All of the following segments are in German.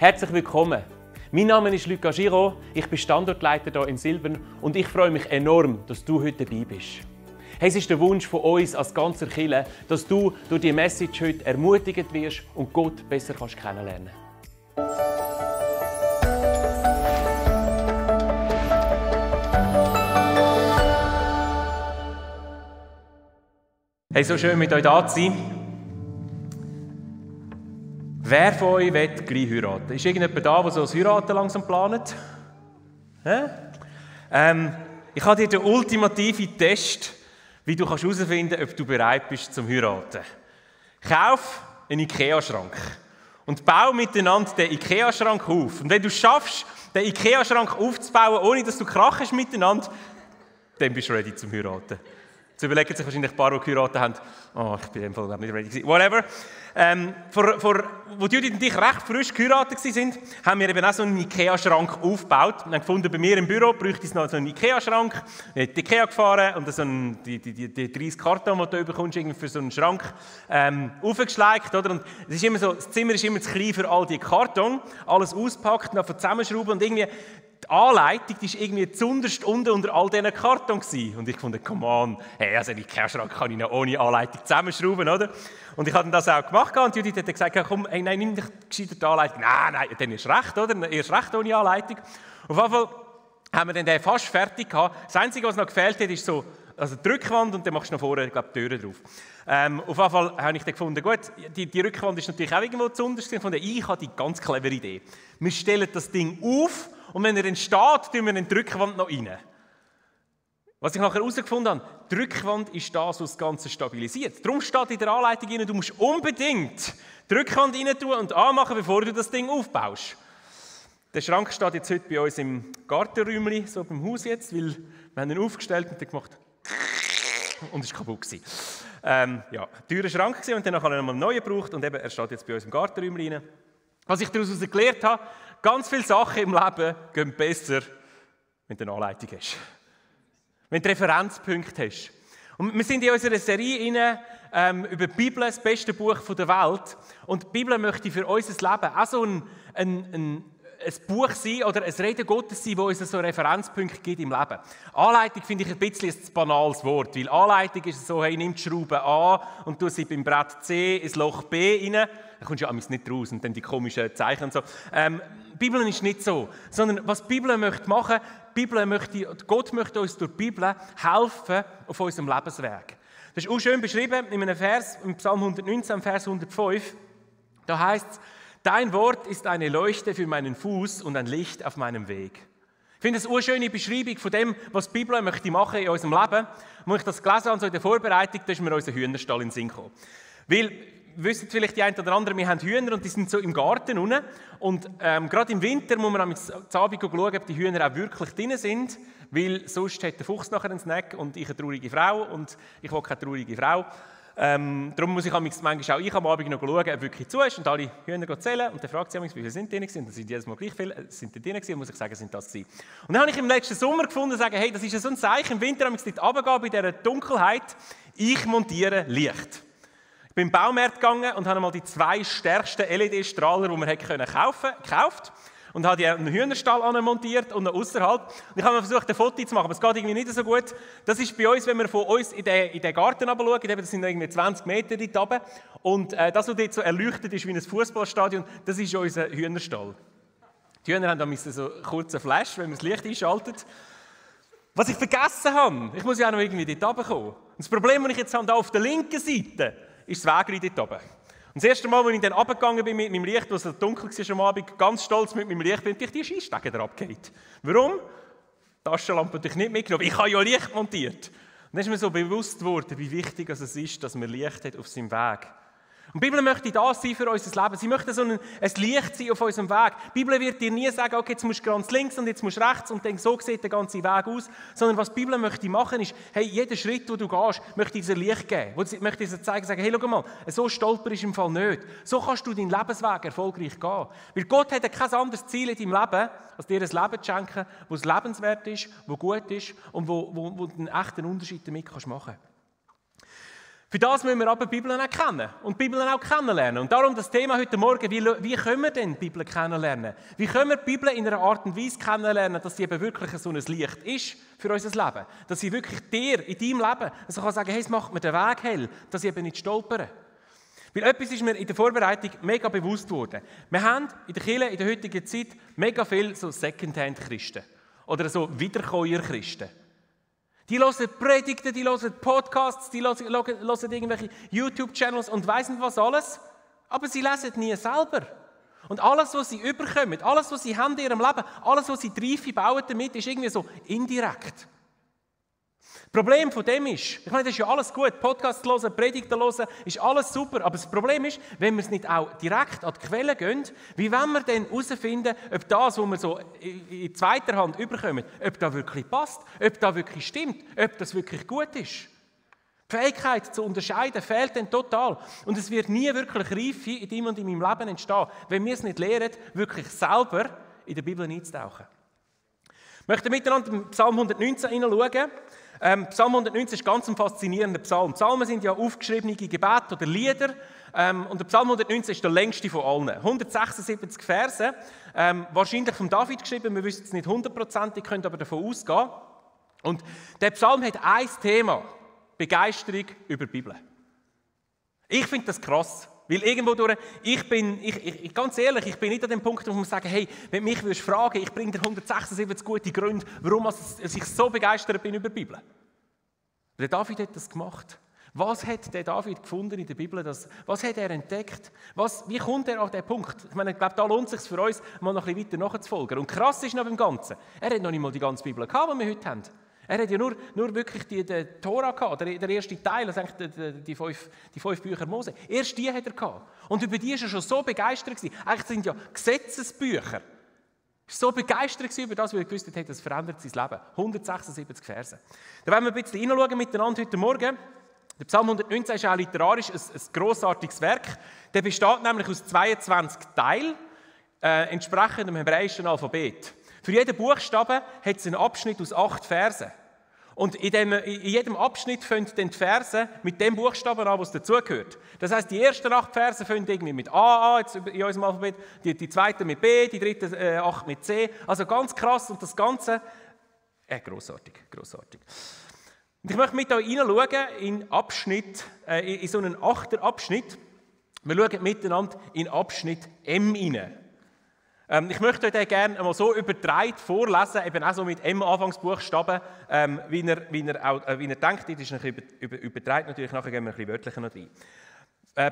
Herzlich willkommen. Mein Name ist Luca Giraud, ich bin Standortleiter hier in Silbern und ich freue mich enorm, dass du heute dabei bist. Hey, es ist der Wunsch von uns als ganzer Kirche, dass du durch diese Message heute ermutigt wirst und Gott besser kennenlernen kannst. Hey, so schön mit euch da zu sein. Wer von euch will gleich heiraten? Ist irgendjemand da, der so das Heiraten langsam plant? Ich habe dir den ultimativen Test, wie du herausfinden kannst, ob du bereit bist zum Heiraten. Kauf einen Ikea-Schrank und bau miteinander den Ikea-Schrank auf. Und wenn du es schaffst, den Ikea-Schrank aufzubauen, ohne dass du krachst miteinander, dann bist du ready zum Heiraten. Jetzt überlegen sich wahrscheinlich ein paar, die geheiratet haben, oh, ich bin in dem Fall nicht ready gewesen. Whatever. Wo Judith und ich recht frisch geheiratet waren, haben wir eben auch so einen Ikea-Schrank aufgebaut. Wir haben gefunden, bei mir im Büro bräuchte es noch so einen Ikea-Schrank. Wir sind in die Ikea gefahren und so die 30 Karton, die du bekommst, für so einen Schrank aufgeschleicht. Oder? Und es ist immer so, das Zimmer ist immer zu klein für all die Karton. Alles auspackt, dann zusammenschrauben und irgendwie die Anleitung war irgendwie zuunterst unten unter all diesen Karton gewesen. Und ich fand, come on, hey, also einen Ikea-Schrank kann ich noch ohne Anleitung zusammenschrauben, oder? Und ich habe das auch gemacht und Judith hat gesagt, komm, hey, nein, nimm dich gescheiter die Anleitung. Nein, dann ist recht, oder? Erst recht ohne Anleitung. Auf jeden Fall haben wir den fast fertig gehabt. Das Einzige, was noch gefehlt hat, ist so also die Rückwand und dann machst du noch vorne, glaube ich, die Türen drauf. Auf jeden Fall habe ich dann gefunden, gut, die Rückwand ist natürlich auch irgendwo zu unterst. Ich habe die ganz clevere Idee. Wir stellen das Ding auf und wenn er dann steht, tun wir die Rückwand noch rein. Was ich nachher herausgefunden habe, die Rückwand ist das, was das Ganze stabilisiert. Darum steht in der Anleitung rein, du musst unbedingt die Rückwand rein tun und anmachen, bevor du das Ding aufbaust. Der Schrank steht jetzt heute bei uns im Gartenräumchen, so beim Haus jetzt, weil wir haben ihn aufgestellt und dann gemacht und es war kaputt. Teurer Schrank gewesen, und dann habe ich noch einen neuen gebraucht und eben, er steht jetzt bei uns im Gartenräumchen rein. Was ich daraus gelernt habe, ganz viele Sachen im Leben gehen besser, wenn du eine Anleitung hast. Wenn du Referenzpunkte hast. Und wir sind in unserer Serie über die Bibel, das beste Buch der Welt. Und die Bibel möchte für unser Leben auch so ein Buch sein oder ein Reden Gottes sein, das uns so Referenzpunkte gibt im Leben. Anleitung finde ich ein bisschen ein banales Wort, weil Anleitung ist so, hey, nimm die Schraube A und tu sie beim Brett C ins Loch B rein. Da kommst du ja nicht raus und dann die komischen Zeichen und so. Die Bibel ist nicht so, sondern was die Bibel möchte machen, Gott möchte uns durch die Bibel helfen auf unserem Lebensweg. Das ist auch schön beschrieben in einem Vers, im Psalm 119, Vers 105. Da heißt es, dein Wort ist eine Leuchte für meinen Fuß und ein Licht auf meinem Weg. Ich finde das eine schöne Beschreibung von dem, was die Bibel möchte machen in unserem Leben. Als ich das gelesen habe, so in der Vorbereitung, da ist mir unser Hühnerstall in den Sinn gekommen. Weil, wissen vielleicht die einen oder anderen, wir haben Hühner und die sind so im Garten unten. Und gerade im Winter muss man am Abend schauen, ob die Hühner auch wirklich drin sind. Weil sonst hat der Fuchs nachher einen Snack und ich eine traurige Frau und ich will keine traurige Frau. Darum muss ich manchmal auch am Abend noch schauen, ob wirklich zu ist und alle Hühner zählen. Und dann fragt sie mich, wie viele sind drin gewesen? Und dann sind jedes Mal gleich viele, sind drin gewesen, und muss ich sagen, sind das gewesen. Und dann habe ich im letzten Sommer gefunden, sagen, hey, das ist ja so ein Zeichen, im Winter habe ich dort runtergehen bei dieser Dunkelheit, ich montiere Licht. Ich bin im Baumarkt gegangen und habe mal die 2 stärksten LED-Strahler, die man kaufen konnte, gekauft. Und habe die einen Hühnerstall montiert und noch außerhalb. Und ich habe versucht, ein Foto zu machen, aber es geht irgendwie nicht so gut. Das ist bei uns, wenn wir von uns in den Garten runterschauen, das sind irgendwie 20 Meter dort runter. Und das, was dort so erleuchtet ist wie ein Fußballstadion, das ist unser Hühnerstall. Die Hühner haben da so einen kurzen Flash, wenn man das Licht einschaltet. Was ich vergessen habe, ich muss ja auch noch irgendwie dort runterkommen. Und das Problem, das ich jetzt habe, da auf der linken Seite, ist das Wägeli dort oben. Und das erste Mal, als ich dann runtergegangen bin mit meinem Licht, wo es dunkel war am Abend, ganz stolz mit meinem Licht, bin ich die Scheissstege da abgefallen. Warum? Die Taschenlampe natürlich nicht mitgenommen. Ich habe ja Licht montiert. Und dann ist mir so bewusst geworden, wie wichtig es ist, dass man Licht hat auf seinem Weg. Und die Bibel möchte das sein für unser Leben. Sie möchte so ein Licht sein auf unserem Weg. Die Bibel wird dir nie sagen, okay, jetzt musst du ganz links und jetzt musst du rechts und dann so sieht der ganze Weg aus. Sondern was die Bibel möchte machen ist, hey, jeden Schritt, den du gehst, möchte dir Licht geben. Möchte dir zeigen, sagen, hey, schau mal, so stolper ist im Fall nicht. So kannst du deinen Lebensweg erfolgreich gehen. Weil Gott hat kein anderes Ziel in deinem Leben, als dir ein Leben zu schenken, das lebenswert ist, das gut ist und wo du einen echten Unterschied damit machen kannst. Für das müssen wir aber die Bibel auch kennen und die Bibel auch kennenlernen. Und darum das Thema heute Morgen, wie können wir denn die Bibel kennenlernen? Wie können wir die Bibel in einer Art und Weise kennenlernen, dass sie eben wirklich so ein Licht ist für unser Leben? Dass sie wirklich dir, in deinem Leben, also kann sagen, hey, es macht mir den Weg hell, dass ich eben nicht stolpere. Weil etwas ist mir in der Vorbereitung mega bewusst worden. Wir haben in der Kirche in der heutigen Zeit mega viele so Secondhand-Christen oder so Wiederkäuer-Christen. Die hören Predigten, die hören Podcasts, die hören irgendwelche YouTube-Channels und weiss nicht was alles, aber sie lesen nie selber. Und alles, was sie überkommen, alles, was sie haben in ihrem Leben, alles, was sie Reife bauen damit, ist irgendwie so indirekt. Das Problem von dem ist, ich meine, das ist ja alles gut, Podcasts hören, Predigten hören, ist alles super, aber das Problem ist, wenn wir es nicht auch direkt an die Quelle gehen, wie wollen wir denn herausfinden, ob das, was wir so in zweiter Hand überkommen, ob das wirklich passt, ob das wirklich stimmt, ob das wirklich gut ist. Die Fähigkeit zu unterscheiden fehlt dann total und es wird nie wirklich Reife in deinem und in meinem Leben entstehen, wenn wir es nicht lernen, wirklich selber in der Bibel einzutauchen. Ich möchte miteinander in Psalm 119 hineinschauen. Psalm 119 ist ganz ein faszinierender Psalm. Psalmen sind ja aufgeschriebene Gebete oder Lieder. Und der Psalm 119 ist der längste von allen. 176 Verse. Wahrscheinlich von David geschrieben, wir wissen es nicht 100%, ihr könnt aber davon ausgehen. Und der Psalm hat ein Thema: Begeisterung über die Bibel. Ich finde das krass. Weil irgendwo durch, ganz ehrlich, ich bin nicht an dem Punkt, wo man sagen, hey, wenn du mich würdest fragen, ich bringe dir 176 gute Gründe, warum ich so begeistert bin über die Bibel. Der David hat das gemacht. Was hat der David gefunden in der Bibel? Was hat er entdeckt? Wie kommt er an diesen Punkt? Ich meine, ich glaube, da lohnt es sich für uns, mal noch ein bisschen weiter nachzufolgen. Und krass ist noch beim Ganzen, er hat noch nicht mal die ganze Bibel gehabt, die wir heute haben. Er hat ja nur wirklich die Tora gehabt, der erste Teil, also die fünf Bücher Mose. Erst die hat er gehabt. Und über die war er schon so begeistert gewesen. Eigentlich sind ja Gesetzesbücher. Er war so begeistert über das, weil er gewusst hat, das verändert sein Leben. 176 Verse. Da wollen wir ein bisschen hineinschauen miteinander heute Morgen. Der Psalm 119 ist auch literarisch ein grossartiges Werk. Der besteht nämlich aus 22 Teilen, entsprechend dem hebräischen Alphabet. Für jeden Buchstaben hat es einen Abschnitt aus 8 Versen. Und in jedem Abschnitt fangen dann die Verse mit dem Buchstaben an, was dazugehört. Das heisst, die ersten 8 Verse fangen irgendwie mit A an, jetzt in unserem Alphabet, die zweiten mit B, die dritten 8 mit C. Also ganz krass und das Ganze, grossartig. Und ich möchte mit euch hineinschauen in so einen 8er Abschnitt. Wir schauen miteinander in Abschnitt M hinein. Ich möchte euch den gerne einmal so übertragen vorlesen, eben auch so mit M-Anfangsbuchstaben, wie er denkt. Das ist ein bisschen übertragen, natürlich, nachher gehen wir ein bisschen wörtlicher noch rein.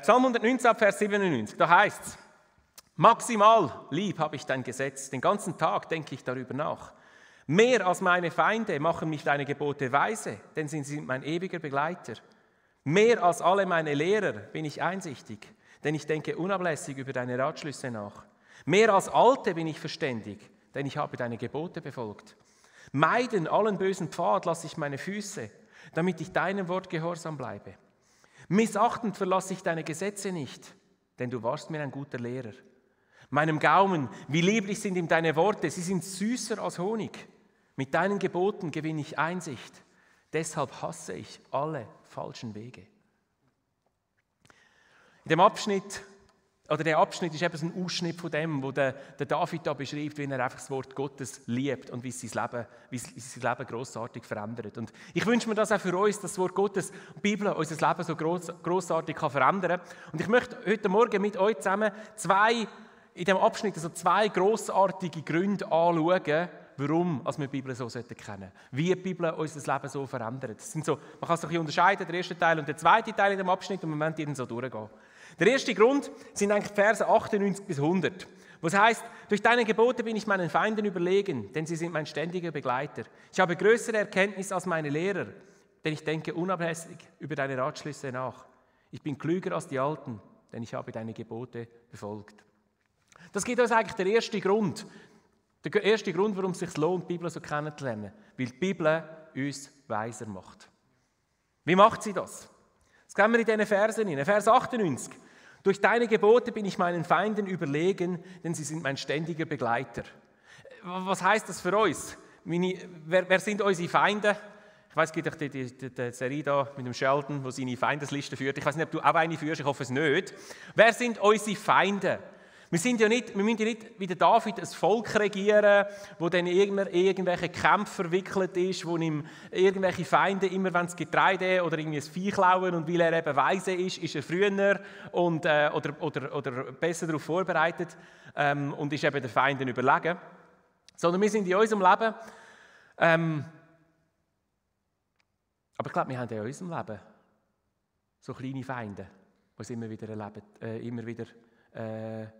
Psalm 119, Vers 97, da heißt es: Maximal lieb habe ich dein Gesetz, den ganzen Tag denke ich darüber nach. Mehr als meine Feinde machen mich deine Gebote weise, denn sie sind mein ewiger Begleiter. Mehr als alle meine Lehrer bin ich einsichtig, denn ich denke unablässig über deine Ratschlüsse nach. Mehr als Alte bin ich verständig, denn ich habe deine Gebote befolgt. Meiden allen bösen Pfad lasse ich meine Füße, damit ich deinem Wort gehorsam bleibe. Missachtend verlasse ich deine Gesetze nicht, denn du warst mir ein guter Lehrer. Meinem Gaumen, wie lieblich sind ihm deine Worte, sie sind süßer als Honig. Mit deinen Geboten gewinne ich Einsicht, deshalb hasse ich alle falschen Wege. In dem Abschnitt der Abschnitt ist eben so ein Ausschnitt von dem, wo der David da beschreibt, wie er einfach das Wort Gottes liebt und wie es sein Leben grossartig verändert. Und ich wünsche mir das auch für uns, dass das Wort Gottes, die Bibel, unser Leben so grossartig verändern kann. Und ich möchte heute Morgen mit euch zusammen in diesem Abschnitt zwei grossartige Gründe anschauen, warum wir die Bibel so kennen sollten. Wie die Bibel unser Leben so verändert. Das sind so, man kann es ein bisschen unterscheiden, der erste Teil und der zweite Teil in dem Abschnitt, und wir werden die so durchgehen. Der erste Grund sind eigentlich die Verse 98 bis 100, wo es heißt: Durch deine Gebote bin ich meinen Feinden überlegen, denn sie sind mein ständiger Begleiter. Ich habe größere Erkenntnis als meine Lehrer, denn ich denke unablässig über deine Ratschlüsse nach. Ich bin klüger als die Alten, denn ich habe deine Gebote befolgt. Das gibt uns eigentlich der erste Grund, warum es sich lohnt, die Bibel so kennenzulernen, weil die Bibel uns weiser macht. Wie macht sie das? Das können wir in diesen Versen hin. Vers 98. Durch deine Gebote bin ich meinen Feinden überlegen, denn sie sind mein ständiger Begleiter. Was heißt das für uns? Wer sind unsere Feinde? Ich weiss, es gibt doch die Serie da mit dem Sheldon, der seine Feindesliste führt. Ich weiß nicht, ob du auch eine führst, ich hoffe es nicht. Wer sind unsere Feinde? Wir müssen ja nicht wie der David ein Volk regieren, wo dann irgendwelche Kämpfe verwickelt ist, wo ihm irgendwelche Feinde immer das Getreide oder irgendwie das Vieh klauen und weil er eben weise ist er früher und, oder besser darauf vorbereitet und ist eben den Feinden überlegen. Sondern wir sind in unserem Leben, aber ich glaube, wir haben ja in unserem Leben so kleine Feinde, die uns immer wieder erleben,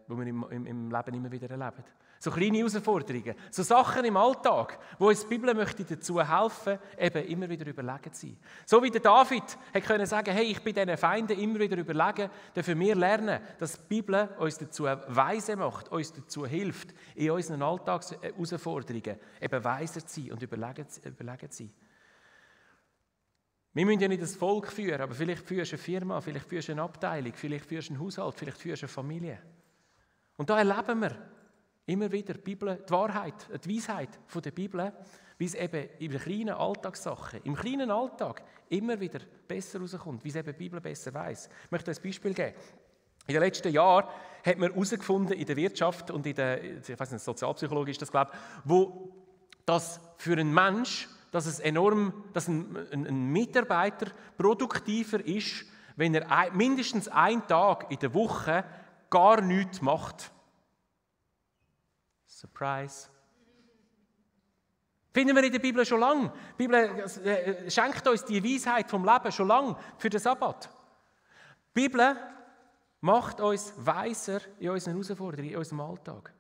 wo wir im Leben immer wieder erleben. So kleine Herausforderungen, so Sachen im Alltag, wo uns die Bibel möchte dazu helfen, eben immer wieder überlegen zu sein. So wie der David hat können sagen, hey, ich bin diesen Feinden immer wieder überlegen, dürfen wir lernen, dass die Bibel uns dazu weise macht, uns dazu hilft, in unseren Alltagsherausforderungen eben weiser zu sein und überlegen zu sein. Wir müssen ja nicht das Volk führen, aber vielleicht führst du eine Firma, vielleicht führst du eine Abteilung, vielleicht führst du einen Haushalt, vielleicht führst du eine Familie. Und da erleben wir immer wieder die Bibel, die Wahrheit, die Weisheit von der Bibel, wie es eben in den kleinen Alltagssachen, im kleinen Alltag immer wieder besser rauskommt, wie es eben die Bibel besser weiss. Ich möchte ein Beispiel geben. In den letzten Jahren hat man herausgefunden in der Wirtschaft und in der, ich weiß nicht, Sozialpsychologie ist das, glaube ich, wo das für einen Mensch, dass ein Mitarbeiter produktiver ist, wenn er mindestens einen Tag in der Woche gar nichts macht. Surprise. Finden wir in der Bibel schon lange. Die Bibel schenkt uns die Weisheit vom Leben schon lange für den Sabbat. Die Bibel macht uns weiser in unseren Herausforderungen, in unserem Alltag.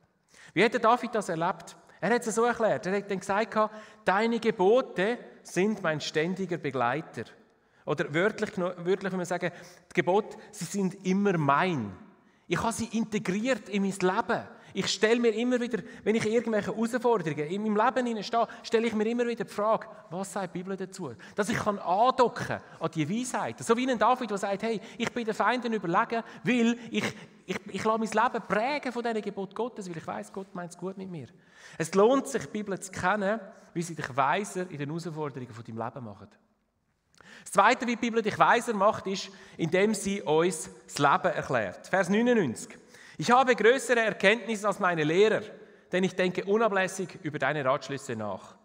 Wie hat David das erlebt? Er hat es so erklärt. Er hat dann gesagt, deine Gebote sind mein ständiger Begleiter. Oder wörtlich wenn wir sagen, die Gebote, sie sind immer mein. Ich habe sie integriert in mein Leben. Ich stelle mir immer wieder, wenn ich irgendwelche Herausforderungen in meinem Leben hineinstehe, stelle ich mir immer wieder die Frage, was sagt die Bibel dazu? Dass ich andocken an die Weisheit. So wie ein David, der sagt, hey, ich bin den Feinden überlegen, weil ich lasse mein Leben prägen von diesen Geboten Gottes, weil ich weiss, Gott meint es gut mit mir. Es lohnt sich, die Bibel zu kennen, wie sie dich weiser in den Herausforderungen von deinem Leben macht. Das Zweite, wie die Bibel dich weiser macht, ist, indem sie uns das Leben erklärt. Vers 99. Ich habe größere Erkenntnisse als meine Lehrer, denn ich denke unablässig über deine Ratschlüsse nach.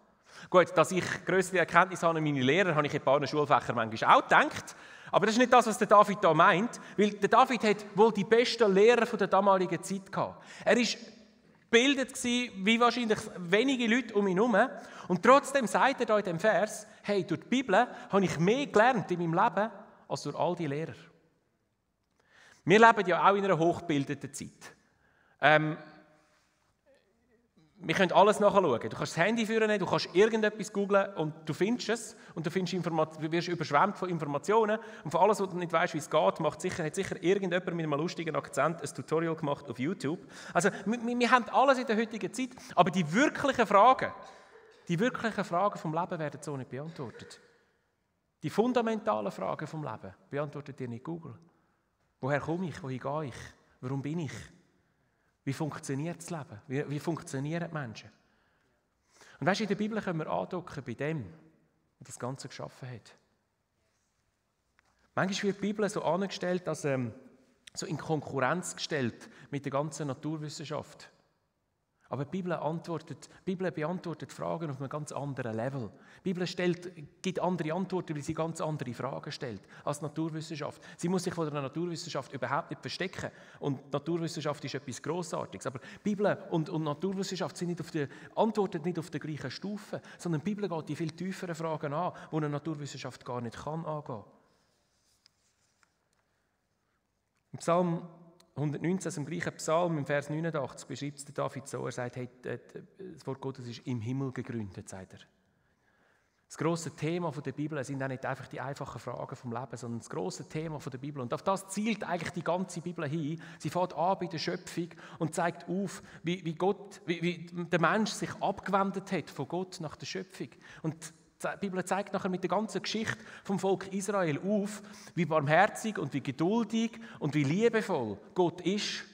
Gut, dass ich größere Erkenntnisse habe als meine Lehrer, habe ich in ein paar Schulfächern manchmal auch gedacht. Aber das ist nicht das, was der David da meint, weil der David hat wohl die besten Lehrer der damaligen Zeit gehabt. Er war gebildet wie wahrscheinlich wenige Leute um ihn herum. Und trotzdem sagt er da in dem Vers, hey, durch die Bibel habe ich mehr gelernt in meinem Leben als durch all die Lehrer. Wir leben ja auch in einer hochgebildeten Zeit. Wir können alles nachschauen. Du kannst das Handy führen, du kannst irgendetwas googlen und du findest es. Und du wirst überschwemmt von Informationen. Und von alles, was du nicht weißt, wie es geht, hat sicher irgendjemand mit einem lustigen Akzent ein Tutorial gemacht auf YouTube. Also wir haben alles in der heutigen Zeit, aber die wirklichen Fragen vom Leben werden so nicht beantwortet. Die fundamentalen Fragen vom Leben beantwortet dir nicht Google. Woher komme ich? Wohin gehe ich? Warum bin ich? Wie funktioniert das Leben? Wie funktionieren die Menschen? Und weißt du, in der Bibel können wir andocken bei dem, der das Ganze geschaffen hat. Manchmal wird die Bibel so angestellt, so in Konkurrenz gestellt mit der ganzen Naturwissenschaft. Aber die Bibel beantwortet Fragen auf einem ganz anderen Level. Die Bibel gibt andere Antworten, weil sie ganz andere Fragen stellt als die Naturwissenschaft. Sie muss sich von der Naturwissenschaft überhaupt nicht verstecken. Und Naturwissenschaft ist etwas Grossartiges. Aber die Bibel und Naturwissenschaft sind antworten nicht auf der gleichen Stufe, sondern die Bibel geht die viel tieferen Fragen an, die eine Naturwissenschaft gar nicht kann angehen. Im Psalm 119, also im gleichen Psalm, im Vers 89, beschreibt es David so, er sagt, hey, das Wort Gottes ist im Himmel gegründet, sagt er. Das grosse Thema der Bibel sind auch nicht einfach die einfachen Fragen vom Leben, sondern das grosse Thema der Bibel. Und auf das zielt eigentlich die ganze Bibel hin. Sie fängt an bei der Schöpfung und zeigt auf, wie der Mensch sich abgewendet hat von Gott nach der Schöpfung. Und die Bibel zeigt nachher mit der ganzen Geschichte vom Volk Israel auf, wie barmherzig und wie geduldig und wie liebevoll Gott ist,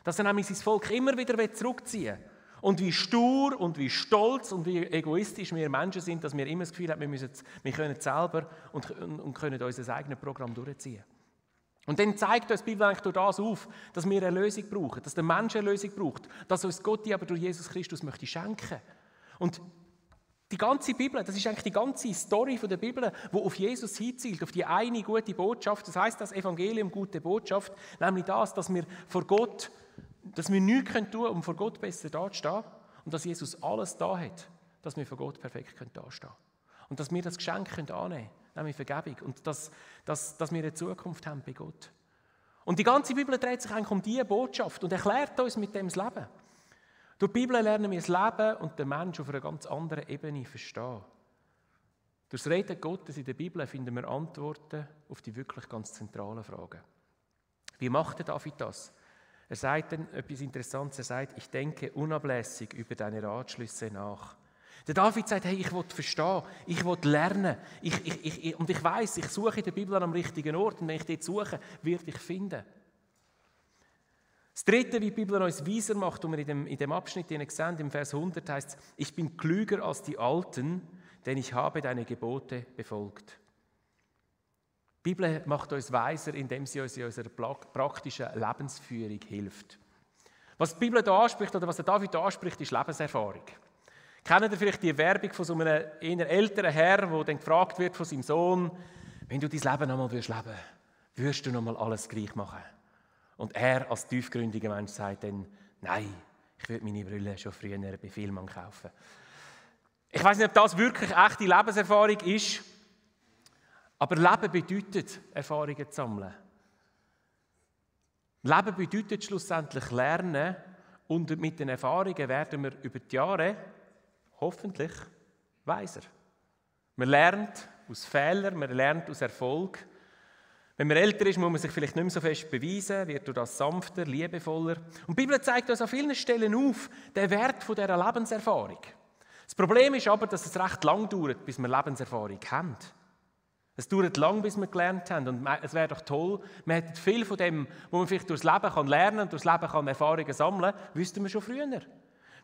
dass er nämlich sein Volk immer wieder zurückziehen will. und wie stur und wie stolz und wie egoistisch wir Menschen sind, dass wir immer das Gefühl haben, wir können selber und können unser eigenes Programm durchziehen. Und dann zeigt uns die Bibel eigentlich durch das auf, dass wir eine Lösung brauchen, dass der Mensch eine Lösung braucht, dass uns Gott die aber durch Jesus Christus möchte schenken. Und die ganze Bibel, das ist eigentlich die ganze Story der Bibel, die auf Jesus hinzielt, auf die eine gute Botschaft. Das heisst, das Evangelium, gute Botschaft, nämlich das, dass wir vor Gott, dass wir nichts tun können, um vor Gott besser dazustehen und dass Jesus alles da hat, dass wir vor Gott perfekt dastehen können. Und dass wir das Geschenk annehmen können, nämlich Vergebung. Und dass wir eine Zukunft haben bei Gott. Und die ganze Bibel dreht sich eigentlich um diese Botschaft und erklärt uns mit dem das Leben. Durch die Bibel lernen wir das Leben und den Menschen auf einer ganz anderen Ebene verstehen. Durch das Reden Gottes in der Bibel finden wir Antworten auf die wirklich ganz zentralen Fragen. Wie macht der David das? Er sagt dann etwas Interessantes. Er sagt, ich denke unablässig über deine Ratschlüsse nach. Der David sagt, hey, ich will verstehen, ich will lernen. Und ich weiss, ich suche in der Bibel am richtigen Ort. Und wenn ich dort suche, werde ich finden. Das Dritte, wie die Bibel uns weiser macht, und wir in dem Abschnitt, den ihr seht, im Vers 100 heißt es, ich bin klüger als die Alten, denn ich habe deine Gebote befolgt. Die Bibel macht uns weiser, indem sie uns in unserer praktischen Lebensführung hilft. Was die Bibel da anspricht, oder was der David da anspricht, ist Lebenserfahrung. Kennt ihr vielleicht die Werbung von so einem eher älteren Herr, der dann gefragt wird von seinem Sohn, wenn du dein Leben nochmal leben würdest, würdest du nochmal alles gleich machen? Und er als tiefgründiger Mensch sagt dann, nein, ich würde meine Brille schon früher bei Filmen kaufen. Ich weiß nicht, ob das wirklich echte Lebenserfahrung ist, aber Leben bedeutet, Erfahrungen zu sammeln. Leben bedeutet schlussendlich lernen und mit den Erfahrungen werden wir über die Jahre hoffentlich weiser. Man lernt aus Fehlern, man lernt aus Erfolg. Wenn man älter ist, muss man sich vielleicht nicht mehr so fest beweisen, wird durch das sanfter, liebevoller. Und die Bibel zeigt uns an vielen Stellen auf, den Wert dieser Lebenserfahrung. Das Problem ist aber, dass es recht lang dauert, bis wir Lebenserfahrung haben. Es dauert lang, bis wir gelernt haben. Und es wäre doch toll, man hätte viel von dem, was man vielleicht durchs Leben lernen kann und durchs Leben Erfahrungen sammeln kann, wüssten wir schon früher.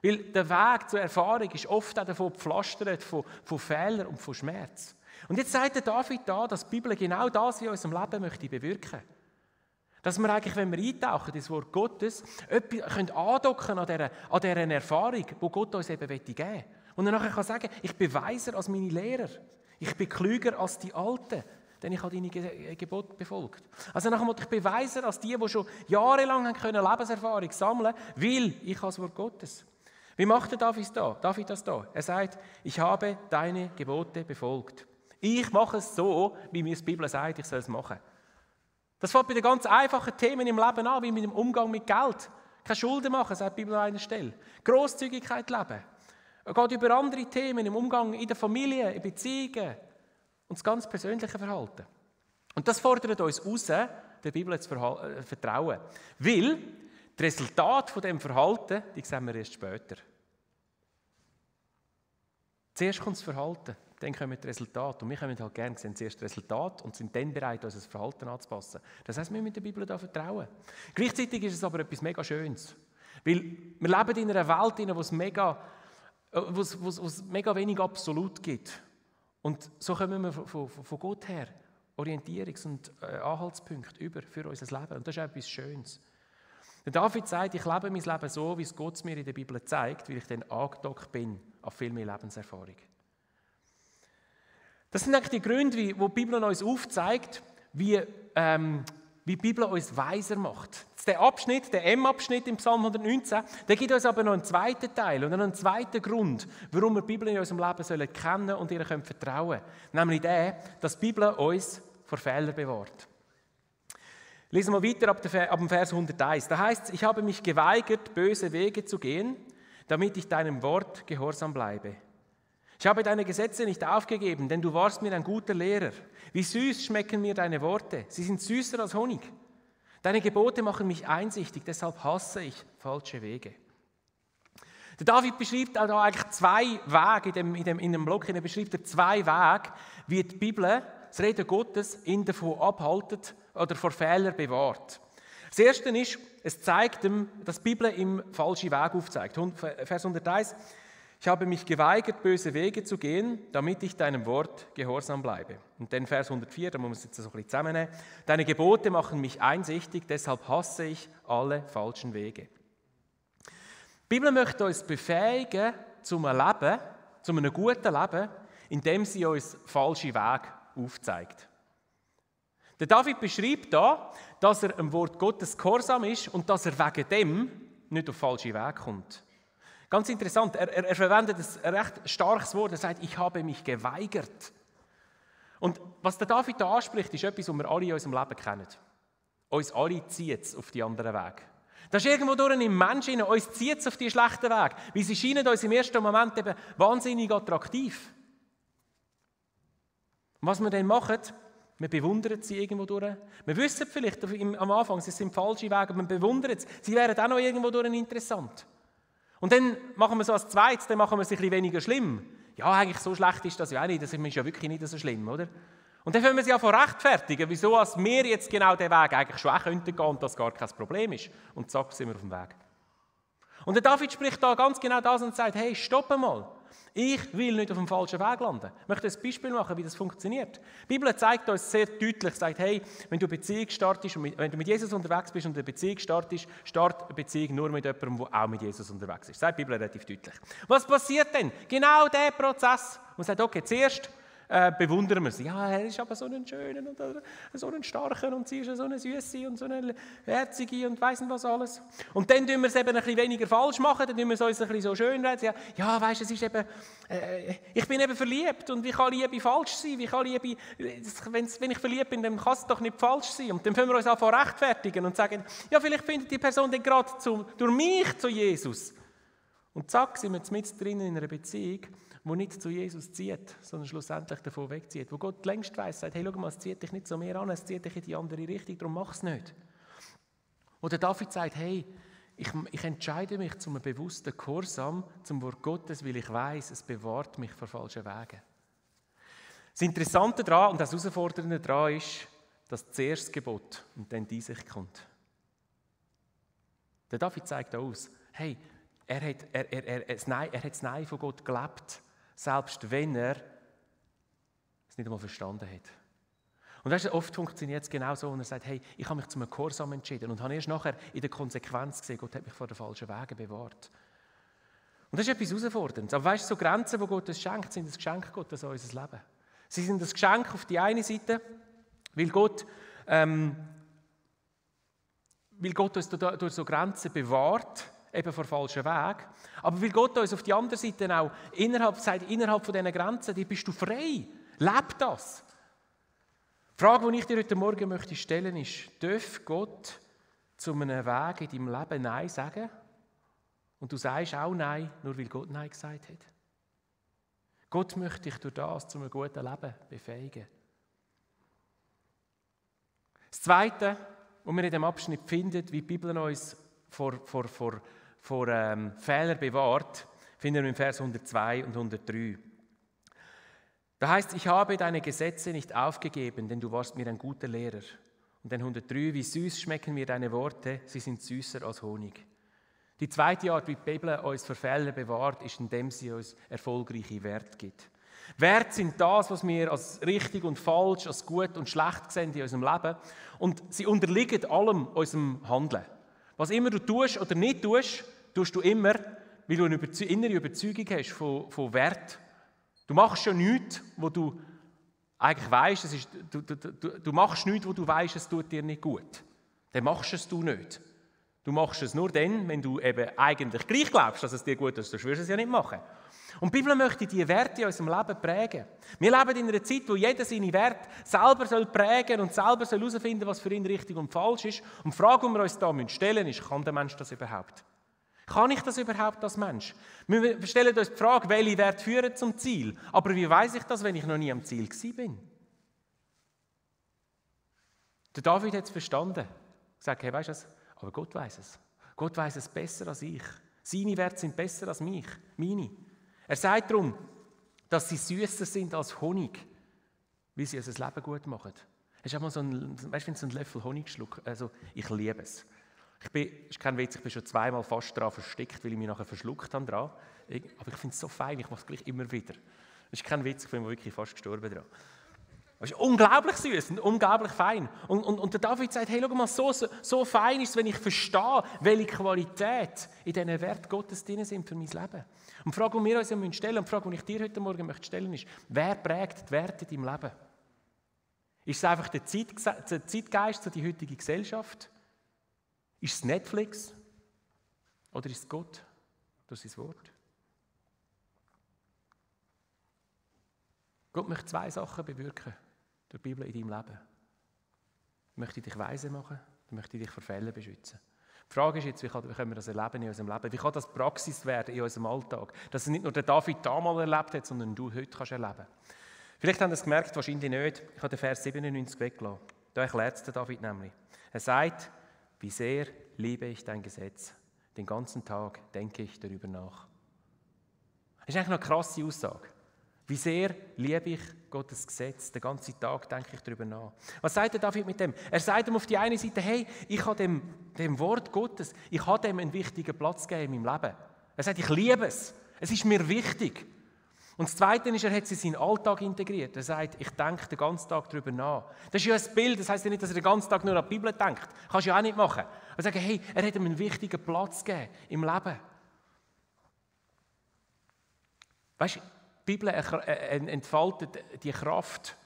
Weil der Weg zur Erfahrung ist oft auch davon gepflastert, von Fehlern und von Schmerz. Und jetzt sagt der David da, dass die Bibel genau das in unserem Leben möchte bewirken. Dass wir eigentlich, wenn wir eintauchen, das Wort Gottes, etwas andocken an dieser Erfahrung, die Gott uns eben geben will. Und dann nachher kann sagen, ich bin weiser als meine Lehrer. Ich bin klüger als die Alten, denn ich habe deine Gebote befolgt. Also nachher muss ich bin weiser als die schon jahrelang Lebenserfahrung sammeln können, weil ich habe das Wort Gottes. Wie macht der David das da? Er sagt, ich habe deine Gebote befolgt. Ich mache es so, wie mir die Bibel sagt, ich soll es machen. Das fängt bei den ganz einfachen Themen im Leben an, wie mit dem Umgang mit Geld. Keine Schulden machen, sagt die Bibel an einer Stelle. Grosszügigkeit leben. Es geht über andere Themen im Umgang in der Familie, in Beziehungen und das ganz persönliche Verhalten. Und das fordert uns heraus, der Bibel zu vertrauen. Weil die Resultate von diesem Verhalten, die sehen wir erst später. Zuerst kommt das Verhalten, dann kommen die Resultate. Und wir können halt gerne sehen, zuerst das Resultat und sind dann bereit, unser Verhalten anzupassen. Das heisst, wir müssen der Bibel da vertrauen. Gleichzeitig ist es aber etwas mega Schönes. Weil wir leben in einer Welt, wo es mega wenig absolut gibt. Und so kommen wir von Gott her Orientierungs- und Anhaltspunkte über für unser Leben. Und das ist etwas Schönes. Der David sagt, ich lebe mein Leben so, wie es Gott mir in der Bibel zeigt, weil ich dann angedockt bin an viel mehr Lebenserfahrung. Das sind eigentlich die Gründe, wie die Bibel uns aufzeigt, wie die Bibel uns weiser macht. Der Abschnitt, der M-Abschnitt im Psalm 119, der gibt uns aber noch einen zweiten Teil und einen zweiten Grund, warum wir die Bibel in unserem Leben kennen und ihr vertrauen können. Nämlich der, dass die Bibel uns vor Fehlern bewahrt. Lesen wir weiter ab dem Vers 101. Da heißt es, ich habe mich geweigert, böse Wege zu gehen, damit ich deinem Wort gehorsam bleibe. Ich habe deine Gesetze nicht aufgegeben, denn du warst mir ein guter Lehrer. Wie süß schmecken mir deine Worte. Sie sind süßer als Honig. Deine Gebote machen mich einsichtig, deshalb hasse ich falsche Wege. Der David beschreibt auch da eigentlich zwei Wege, in dem Block beschreibt er zwei Wege, wie die Bibel, das Reden Gottes, ihn davon abhaltet oder vor Fehlern bewahrt. Das Erste ist, es zeigt ihm, dass die Bibel ihm falsche Wege aufzeigt. Vers 101, ich habe mich geweigert, böse Wege zu gehen, damit ich deinem Wort gehorsam bleibe. Und dann Vers 104, da muss man es jetzt so ein bisschen zusammennehmen. Deine Gebote machen mich einsichtig, deshalb hasse ich alle falschen Wege. Die Bibel möchte uns befähigen zum Leben, zu einem guten Leben, indem sie uns falsche Wege aufzeigt. Der David beschreibt da, dass er im Wort Gottes gehorsam ist und dass er wegen dem nicht auf falsche Wege kommt. Ganz interessant, er verwendet ein recht starkes Wort, er sagt, ich habe mich geweigert. Und was der David da anspricht, ist etwas, was wir alle in unserem Leben kennen. Uns alle zieht es auf die anderen Wege. Das ist irgendwo durch im Menschen, uns zieht es auf die schlechten Wege, weil sie scheinen uns im ersten Moment eben wahnsinnig attraktiv. Und was wir dann machen, wir bewundern sie irgendwo durch. Wir wissen vielleicht am Anfang, sie sind falsche Wege, aber wir bewundern sie. Sie wären auch noch irgendwo durch interessant. Und dann machen wir so als Zweites, dann machen wir es ein bisschen weniger schlimm. Ja, eigentlich so schlecht ist das ja auch nicht, das ist ja wirklich nicht so schlimm, oder? Und dann können wir sie auch rechtfertigen, wieso als wir jetzt genau den Weg eigentlich schon auch könnten gehen und das gar kein Problem ist. Und zack, sind wir auf dem Weg. Und der David spricht da ganz genau das und sagt, hey, stopp mal. Ich will nicht auf dem falschen Weg landen. Ich möchte ein Beispiel machen, wie das funktioniert. Die Bibel zeigt uns sehr deutlich, sagt, hey, wenn du Beziehung startest, wenn du mit Jesus unterwegs bist und eine Beziehung startest, start eine Beziehung nur mit jemandem, der auch mit Jesus unterwegs ist. Das sagt die Bibel relativ deutlich. Was passiert denn? Genau der Prozess. Man sagt, okay, zuerst bewundern wir sie. Ja, er ist aber so ein schöner und so ein starker und sie ist so eine Süße und so eine herzige und weiss nicht was alles. Und dann tun wir es eben ein bisschen weniger falsch machen, dann tun wir es uns ein bisschen so schön reden. Ja, weisst du, es ist eben, ich bin eben verliebt und wie kann Liebe falsch sein? Wie kann Liebe, wenn ich verliebt bin, dann kann es doch nicht falsch sein. Und dann können wir uns einfach rechtfertigen und sagen, ja, vielleicht findet die Person dann gerade durch mich zu Jesus. Und zack, sind wir mitten drinnen in einer Beziehung, die nicht zu Jesus zieht, sondern schlussendlich davon wegzieht. Wo Gott längst weiss, sagt, hey, schau mal, es zieht dich nicht zu mir an, es zieht dich in die andere Richtung, darum mach es nicht. Oder David sagt, hey, ich entscheide mich zu einem bewussten Gehorsam zum Wort Gottes, weil ich weiss, es bewahrt mich vor falschen Wegen. Das Interessante daran und das Herausfordernde daran ist, dass zuerst das Gebot und dann die Einsicht kommt. Der David zeigt aus, hey, er hat das Nein von Gott gelebt, selbst wenn er es nicht einmal verstanden hat. Und weißt du, oft funktioniert es genau so, und er sagt, hey, ich habe mich zum Gehorsam entschieden und habe erst nachher in der Konsequenz gesehen, Gott hat mich vor den falschen Wegen bewahrt. Und das ist etwas Herausforderndes. Aber weißt du, so Grenzen, die Gott uns schenkt, sind ein Geschenk Gottes an unser Leben. Sie sind ein Geschenk auf die eine Seite, weil Gott uns durch so Grenzen bewahrt, eben vor falschen Weg. Aber weil Gott uns auf die andere Seite auch innerhalb von diesen Grenzen, die bist du frei. Leb das. Die Frage, die ich dir heute Morgen möchte stellen, ist, darf Gott zu einem Weg in deinem Leben Nein sagen? Und du sagst auch Nein, nur weil Gott Nein gesagt hat? Gott möchte dich durch das zu einem guten Leben befähigen. Das Zweite, was wir in diesem Abschnitt finden, wie die Bibel uns vor Fehlern bewahrt, finden wir in Vers 102 und 103. Da heißt, ich habe deine Gesetze nicht aufgegeben, denn du warst mir ein guter Lehrer. Und dann 103, wie süß schmecken mir deine Worte, sie sind süßer als Honig. Die zweite Art, wie die Bibel uns vor Fehlern bewahrt, ist, indem sie uns erfolgreiche Werte gibt. Werte sind das, was wir als richtig und falsch, als gut und schlecht sehen in unserem Leben. Und sie unterliegen allem unserem Handeln. Was immer du tust oder nicht tust, tust du immer, weil du eine innere Überzeugung hast von Wert. Du machst schon nichts, wo du eigentlich weißt, du machst nichts, wo du weißt, es tut dir nicht gut. Dann machst es du nicht. Du machst es nur dann, wenn du eben eigentlich gleich glaubst, dass es dir gut ist, sonst wirst du es ja nicht machen. Und die Bibel möchte diese Werte in unserem Leben prägen. Wir leben in einer Zeit, wo jeder seine Werte selber prägen soll und selber herausfinden soll, was für ihn richtig und falsch ist. Und die Frage, die wir uns da stellen müssen, ist, kann der Mensch das überhaupt? Kann ich das überhaupt als Mensch? Wir stellen uns die Frage, welche Werte führen zum Ziel. Aber wie weiss ich das, wenn ich noch nie am Ziel war? Der David hat es verstanden. Er hat gesagt, hey, weißt du was? Aber Gott weiss es. Gott weiss es besser als ich. Seine Werte sind besser als meine. Er sagt darum, dass sie süßer sind als Honig, weil sie unser Leben gut machen. Hast du auch mal weißt du, wenn du so einen Löffel Honig schluckst? Also, ich liebe es. Ist kein Witz, ich bin schon zweimal fast daran versteckt, weil ich mich nachher verschluckt habe dran. Aber ich finde es so fein, ich mache es gleich immer wieder. Das ist kein Witz, ich bin wirklich fast gestorben dran. Das ist unglaublich süß und unglaublich fein. Und der David sagt, hey, schau mal, so fein ist es, wenn ich verstehe, welche Qualität in diesen Wert Gottes drin sind für mein Leben. Und die Frage, die wir uns stellen und die Frage, die ich dir heute Morgen möchte stellen, ist, wer prägt die Werte in deinem Leben? Ist es einfach der Zeitgeist, so die heutige Gesellschaft? Ist es Netflix? Oder ist es Gott durch sein Wort? Gott möchte 2 Sachen bewirken durch die Bibel in deinem Leben. Er möchte dich weise machen, er möchte dich vor Fällen beschützen. Die Frage ist jetzt, wie können wir das erleben in unserem Leben? Wie kann das Praxis werden in unserem Alltag? Dass es nicht nur der David damals erlebt hat, sondern du heute kannst erleben. Vielleicht habt ihr es gemerkt, wahrscheinlich nicht. Ich habe den Vers 97 weggelassen. Da erklärt es der David nämlich. Er sagt, wie sehr liebe ich dein Gesetz. Den ganzen Tag denke ich darüber nach. Das ist eigentlich noch eine krasse Aussage. Wie sehr liebe ich Gottes Gesetz. Den ganzen Tag denke ich darüber nach. Was sagt der David mit dem? Er sagt ihm auf die eine Seite, hey, ich habe dem Wort Gottes, ich habe dem einen wichtigen Platz gegeben in meinem Leben. Er sagt, ich liebe es. Es ist mir wichtig. Und das Zweite ist, er hat sie in seinen Alltag integriert. Er sagt, ich denke den ganzen Tag darüber nach. Das ist ja ein Bild, das heisst ja nicht, dass er den ganzen Tag nur an die Bibel denkt. Kannst du ja auch nicht machen. Er sagt, hey, er hat ihm einen wichtigen Platz gegeben im Leben. Weißt du, die Bibel entfaltet die Kraft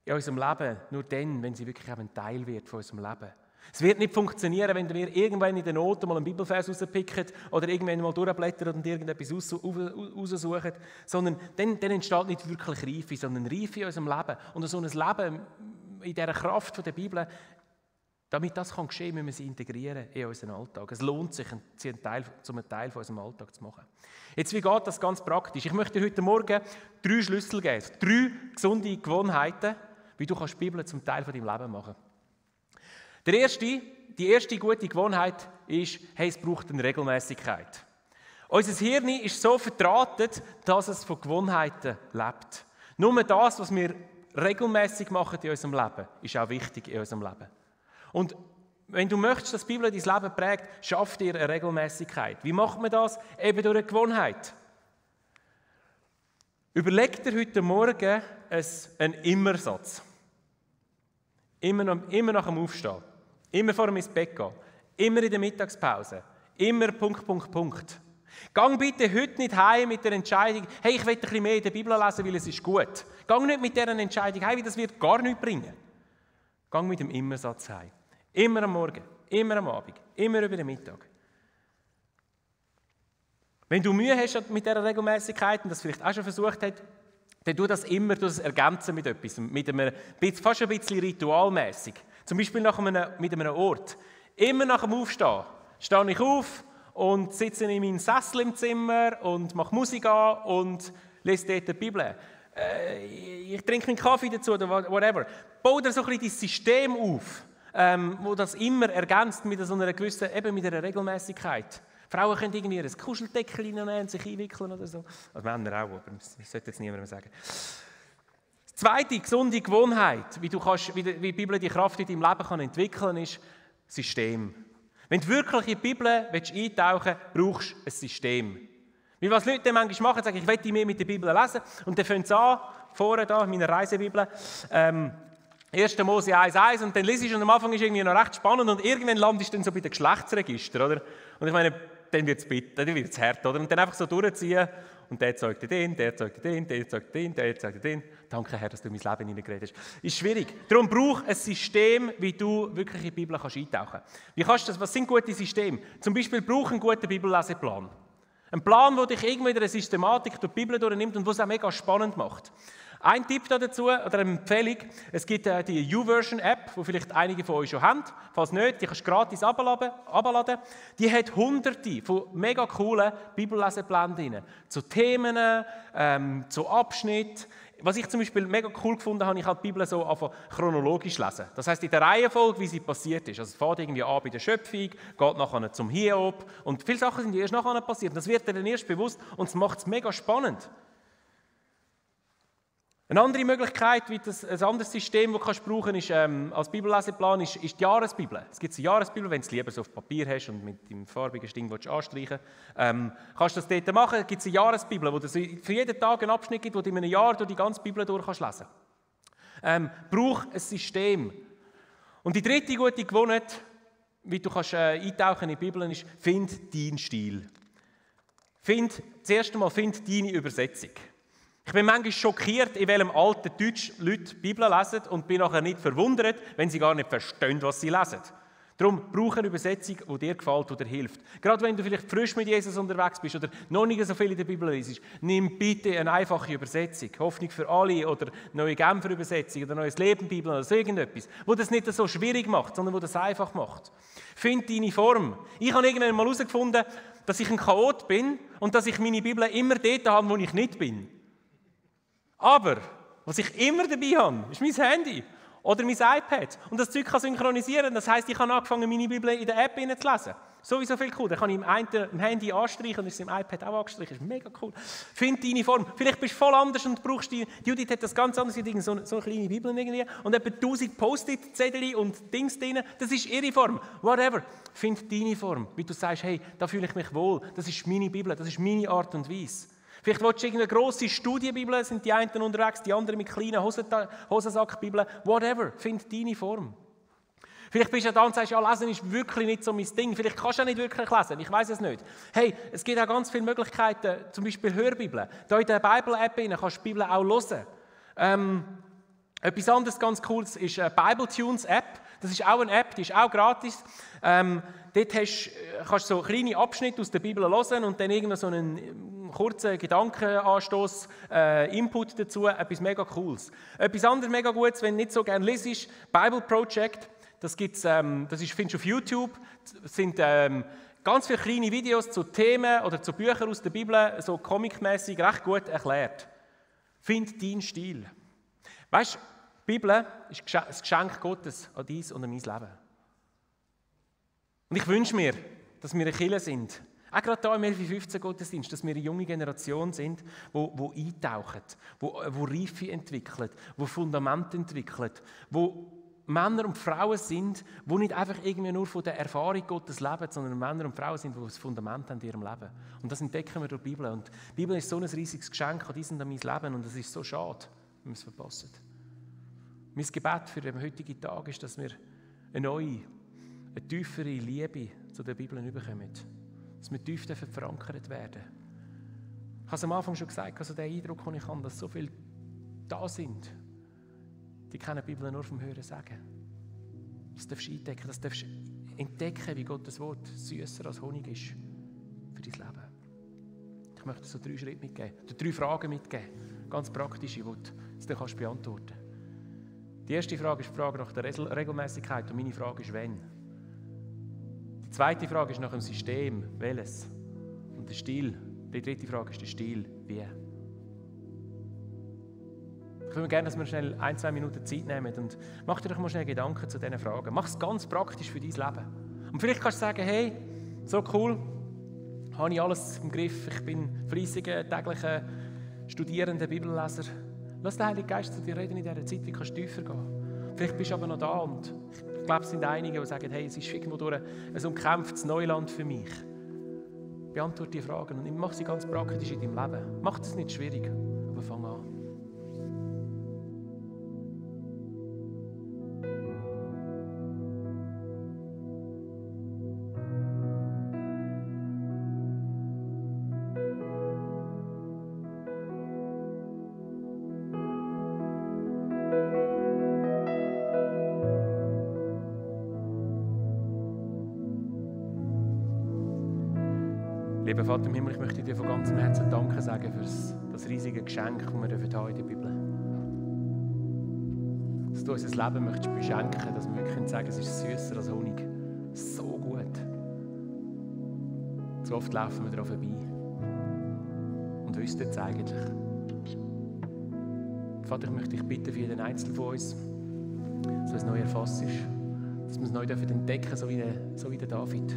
in unserem Leben nur dann, wenn sie wirklich ein Teil wird von unserem Leben. Es wird nicht funktionieren, wenn wir irgendwann in den Noten mal einen Bibelvers rauspicken oder irgendwann mal durchblättern und irgendetwas raussuchen, sondern dann entsteht nicht wirklich Reife, sondern Reife in unserem Leben. Und so ein Leben in dieser Kraft der Bibel, damit das geschehen kann, müssen wir sie integrieren in unseren Alltag. Es lohnt sich, sie zum Teil von unserem Alltag zu machen. Jetzt, wie geht das ganz praktisch? Ich möchte dir heute Morgen 3 Schlüssel geben, 3 gesunde Gewohnheiten, wie du die Bibel zum Teil von deinem Leben machen kannst. Die erste gute Gewohnheit ist, hey, es braucht eine Regelmäßigkeit. Unser Hirn ist so verdrahtet, dass es von Gewohnheiten lebt. Nur das, was wir regelmäßig machen in unserem Leben, ist auch wichtig in unserem Leben. Und wenn du möchtest, dass die Bibel dein Leben prägt, schaff dir eine Regelmäßigkeit. Wie macht man das? Eben durch eine Gewohnheit. Überleg dir heute Morgen einen Immersatz. Immer nach dem Aufstehen. Immer vor dem ins Bett gehen. Immer in der Mittagspause. Immer Punkt. Gang bitte heute nicht heim mit der Entscheidung, hey, ich will ein bisschen mehr in der Bibel lesen, weil es ist gut. Gang nicht mit dieser Entscheidung heim, weil das wird gar nichts bringen. Gang mit dem Immersatz heim. Immer am Morgen, immer am Abend, immer über den Mittag. Wenn du Mühe hast mit dieser Regelmäßigkeit und das vielleicht auch schon versucht hast, dann tu das immer ergänzen mit etwas, fast ein bisschen ritualmäßig. Zum Beispiel mit einem Ort. Immer nach dem Aufstehen stehe ich auf und sitze in meinem Sessel im Zimmer und mache Musik an und lese dort die Bibel. Ich trinke einen Kaffee dazu oder whatever. Bau dir so ein bisschen dein System auf, wo das immer ergänzt mit so einer gewissen, eben mit einer Regelmäßigkeit. Frauen können irgendwie ein Kuscheldeckel nehmen und sich einwickeln oder so. Also Männer auch, aber das sollte jetzt niemandem sagen. Zweite gesunde Gewohnheit, wie die Bibel die Kraft in deinem Leben entwickeln kann, ist System. Wenn du wirklich in die Bibel eintauchen willst, brauchst du ein System. Wie was Leute manchmal machen, sagen, ich möchte mehr mit der Bibel lesen. Und dann fangen sie an, vorne da in meiner Reisebibel, 1. Mose 1,1 und dann liest du und am Anfang ist irgendwie noch recht spannend und irgendwann landest du dann so bei den Geschlechtsregistern, oder? Und ich meine, dann wird es hart, oder? Und dann einfach so durchziehen und der zeugt den, der zeugt den, der zeugt den, der zeugt den. Danke, Herr, dass du in mein Leben hineingeredet hast. Ist schwierig. Darum brauch ein System, wie du wirklich in die Bibel eintauchen kannst. Was sind gute Systeme? Zum Beispiel brauch einen guten Bibelleseplan. Ein Plan, der dich irgendwie in einer Systematik durch die Bibel durchnimmt und was es auch mega spannend macht. Ein Tipp dazu, oder eine Empfehlung, es gibt die YouVersion-App, die vielleicht einige von euch schon haben. Falls nicht, die kannst du gratis herunterladen. Die hat hunderte von mega coolen Bibelleseplänen drin. Zu Themen, zu Abschnitten. Was ich zum Beispiel mega cool gefunden habe, ich habe die Bibel so einfach chronologisch lesen. Das heisst in der Reihenfolge, wie sie passiert ist. Also es fängt irgendwie an bei der Schöpfung, geht nachher zum Hiob und viele Sachen sind erst nachher passiert. Das wird dir dann erst bewusst und es macht es mega spannend. Eine andere Möglichkeit, ein anderes System, das du brauchen kannst, als Bibelleseplan, ist die Jahresbibel. Es gibt eine Jahresbibel, wenn du es lieber so auf Papier hast und mit dem farbigen Sting anstreichen willst. Kannst du das dort machen. Es gibt eine Jahresbibel, wo es für jeden Tag einen Abschnitt gibt, wo du in einem Jahr durch die ganze Bibel durch kannst lesen kannst. Brauch ein System. Und die dritte gute Gewohnheit, wie du kannst eintauchen in die Bibel, ist, find deinen Stil. Zuerst einmal find deine Übersetzung. Ich bin manchmal schockiert, in welchem alten Deutsch Leute die Bibel lesen und bin nachher nicht verwundert, wenn sie gar nicht verstehen, was sie lesen. Darum brauche eine Übersetzung, die dir gefällt, die dir hilft. Gerade wenn du vielleicht frisch mit Jesus unterwegs bist oder noch nicht so viel in der Bibel liest, nimm bitte eine einfache Übersetzung. Hoffnung für alle oder neue Genfer Übersetzung oder neues Leben Bibel oder so irgendetwas, wo das nicht so schwierig macht, sondern wo das einfach macht. Find deine Form. Ich habe irgendwann mal herausgefunden, dass ich ein Chaot bin und dass ich meine Bibel immer dort habe, wo ich nicht bin. Aber, was ich immer dabei habe, ist mein Handy oder mein iPad. Und das Zeug kann synchronisieren. Das heisst, ich habe angefangen, meine Bibel in der App zu lesen. Sowieso viel cool. Dann kann ich im Handy anstreichen und ist im iPad auch angestrichen. Das ist mega cool. Find deine Form. Vielleicht bist du voll anders und brauchst die. Judith hat das ganz anders. Sie hat so eine kleine Bibel irgendwie und etwa 1000 Post-it-Zettel und Dings drin. Das ist ihre Form. Whatever. Find deine Form. Wie du sagst, hey, da fühle ich mich wohl. Das ist meine Bibel. Das ist meine Art und Weise. Vielleicht willst du irgendeine grosse Studienbibel, sind die einen unterwegs, die anderen mit kleinen Hosensackbibeln. Whatever, find deine Form. Vielleicht bist du da und sagst, ja, lesen ist wirklich nicht so mein Ding. Vielleicht kannst du auch nicht wirklich lesen, ich weiß es nicht. Hey, es gibt auch ganz viele Möglichkeiten, zum Beispiel Hörbibeln. Da in der Bible-App kannst du die Bibel auch hören. Etwas anderes ganz Cooles ist die Bible-Tunes-App. Das ist auch eine App, die ist auch gratis. Dort kannst du so kleine Abschnitte aus der Bibel hören und dann irgendwo so einen kurzen Gedankenanstoß, Input dazu, etwas mega Cooles. Etwas anderes mega Gutes, wenn du nicht so gerne liest, Bible Project, das findest du auf YouTube, das sind ganz viele kleine Videos zu Themen oder zu Büchern aus der Bibel, so comicmäßig recht gut erklärt. Find deinen Stil. Weißt du, die Bibel ist ein Geschenk Gottes an dein und an mein Leben. Und ich wünsche mir, dass wir eine Kirche sind, auch gerade hier im 11.15 Gottesdienst, dass wir eine junge Generation sind, die eintauchen, die Reife entwickelt, die Fundament entwickelt, wo Männer und Frauen sind, die nicht einfach irgendwie nur von der Erfahrung Gottes leben, sondern Männer und Frauen sind, die das Fundament haben in ihrem Leben. Und das entdecken wir durch die Bibel. Und die Bibel ist so ein riesiges Geschenk an dein und an mein Leben und es ist so schade, wenn wir es verpassen. Mein Gebet für den heutigen Tag ist, dass wir eine neue, eine tiefere Liebe zu der Bibel bekommen. Dass wir tief verankert werden. Ich habe es am Anfang schon gesagt, also der Eindruck, den ich habe, dass so viele da sind, die kennen die Bibel nur vom Hören sagen. Das darfst du eindecken, das darfst du entdecken, wie Gottes Wort süßer als Honig ist für dein Leben. Ich möchte so 3 Schritte mitgeben, oder 3 Fragen mitgeben, ganz praktische, die du dann kannst beantworten kannst. Die erste Frage ist die Frage nach der Regelmäßigkeit und meine Frage ist, wann. Die zweite Frage ist nach dem System, welches. Und der Stil. Die dritte Frage ist der Stil, wie. Ich würde gerne, dass wir schnell 1-2 Minuten Zeit nehmen und mach dir doch mal schnell Gedanken zu diesen Fragen. Mach es ganz praktisch für dein Leben. Und vielleicht kannst du sagen, hey, so cool, habe ich alles im Griff, ich bin fleissiger, täglicher, studierender Bibelleser. Lass den Heiligen Geist zu dir reden in dieser Zeit, wie kannst du tiefer gehen. Vielleicht bist du aber noch da und ich glaube, es sind einige, die sagen, hey, es ist irgendwo durch ein umkämpftes Neuland für mich. Beantworte die Fragen und mach sie ganz praktisch in deinem Leben. Mach es nicht schwierig, aber fang an. Lieber Vater im Himmel, ich möchte dir von ganzem Herzen Danke sagen für das riesige Geschenk, das wir haben in der Bibel. Dass du unser Leben möchtest beschenken, dass wir wirklich sagen, es ist süßer als Honig. So gut. So oft laufen wir daran vorbei. Und wüssten es eigentlich. Vater, ich möchte dich bitten für jeden Einzelnen von uns, dass es neu erfasst ist. Dass wir es neu entdecken dürfen, so wie der David.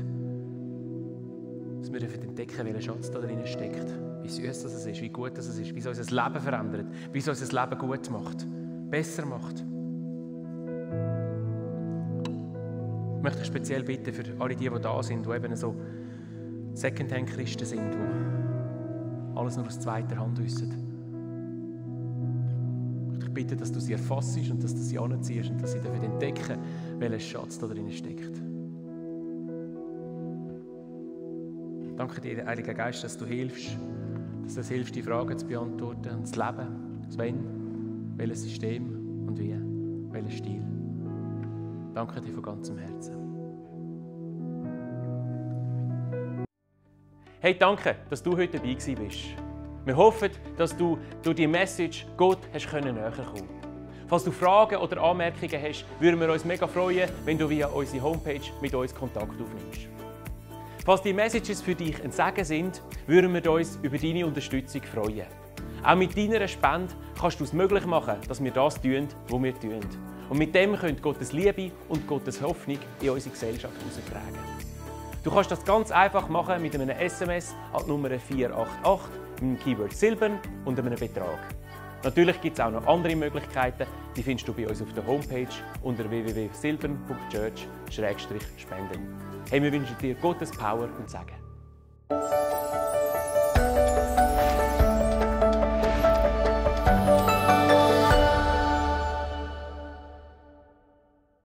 dass wir entdecken, welcher Schatz da drin steckt. Wie süß das ist, wie gut das ist, wie es unser Leben verändert, wie es unser Leben gut macht, besser macht. Ich möchte dich speziell bitten für alle die da sind, die eben so Secondhand-Christen sind, die alles nur aus zweiter Hand wissen. Ich möchte dich bitten, dass du sie erfassst und dass du sie anziehst und dass sie entdecken, welcher Schatz da drin steckt. Danke dir, Heiliger Geist, dass du hilfst, die Fragen zu beantworten und das Leben, das Wenn, welches System und wie, welcher Stil. Danke dir von ganzem Herzen. Hey, danke, dass du heute dabei bist. Wir hoffen, dass du durch die Message Gott näher kommen konntest. Falls du Fragen oder Anmerkungen hast, würden wir uns mega freuen, wenn du via unsere Homepage mit uns Kontakt aufnimmst. Falls die Messages für dich ein Segen sind, würden wir uns über deine Unterstützung freuen. Auch mit deiner Spende kannst du es möglich machen, dass wir das tun, was wir tun. Und mit dem könnt Gottes Liebe und Gottes Hoffnung in unsere Gesellschaft heraustragen. Du kannst das ganz einfach machen mit einem SMS an die Nummer 488, mit dem Keyword Silbern und einem Betrag. Natürlich gibt es auch noch andere Möglichkeiten, die findest du bei uns auf der Homepage unter www.silbern.church/spenden. Hey, wir wünschen dir Gottes Power und Segen.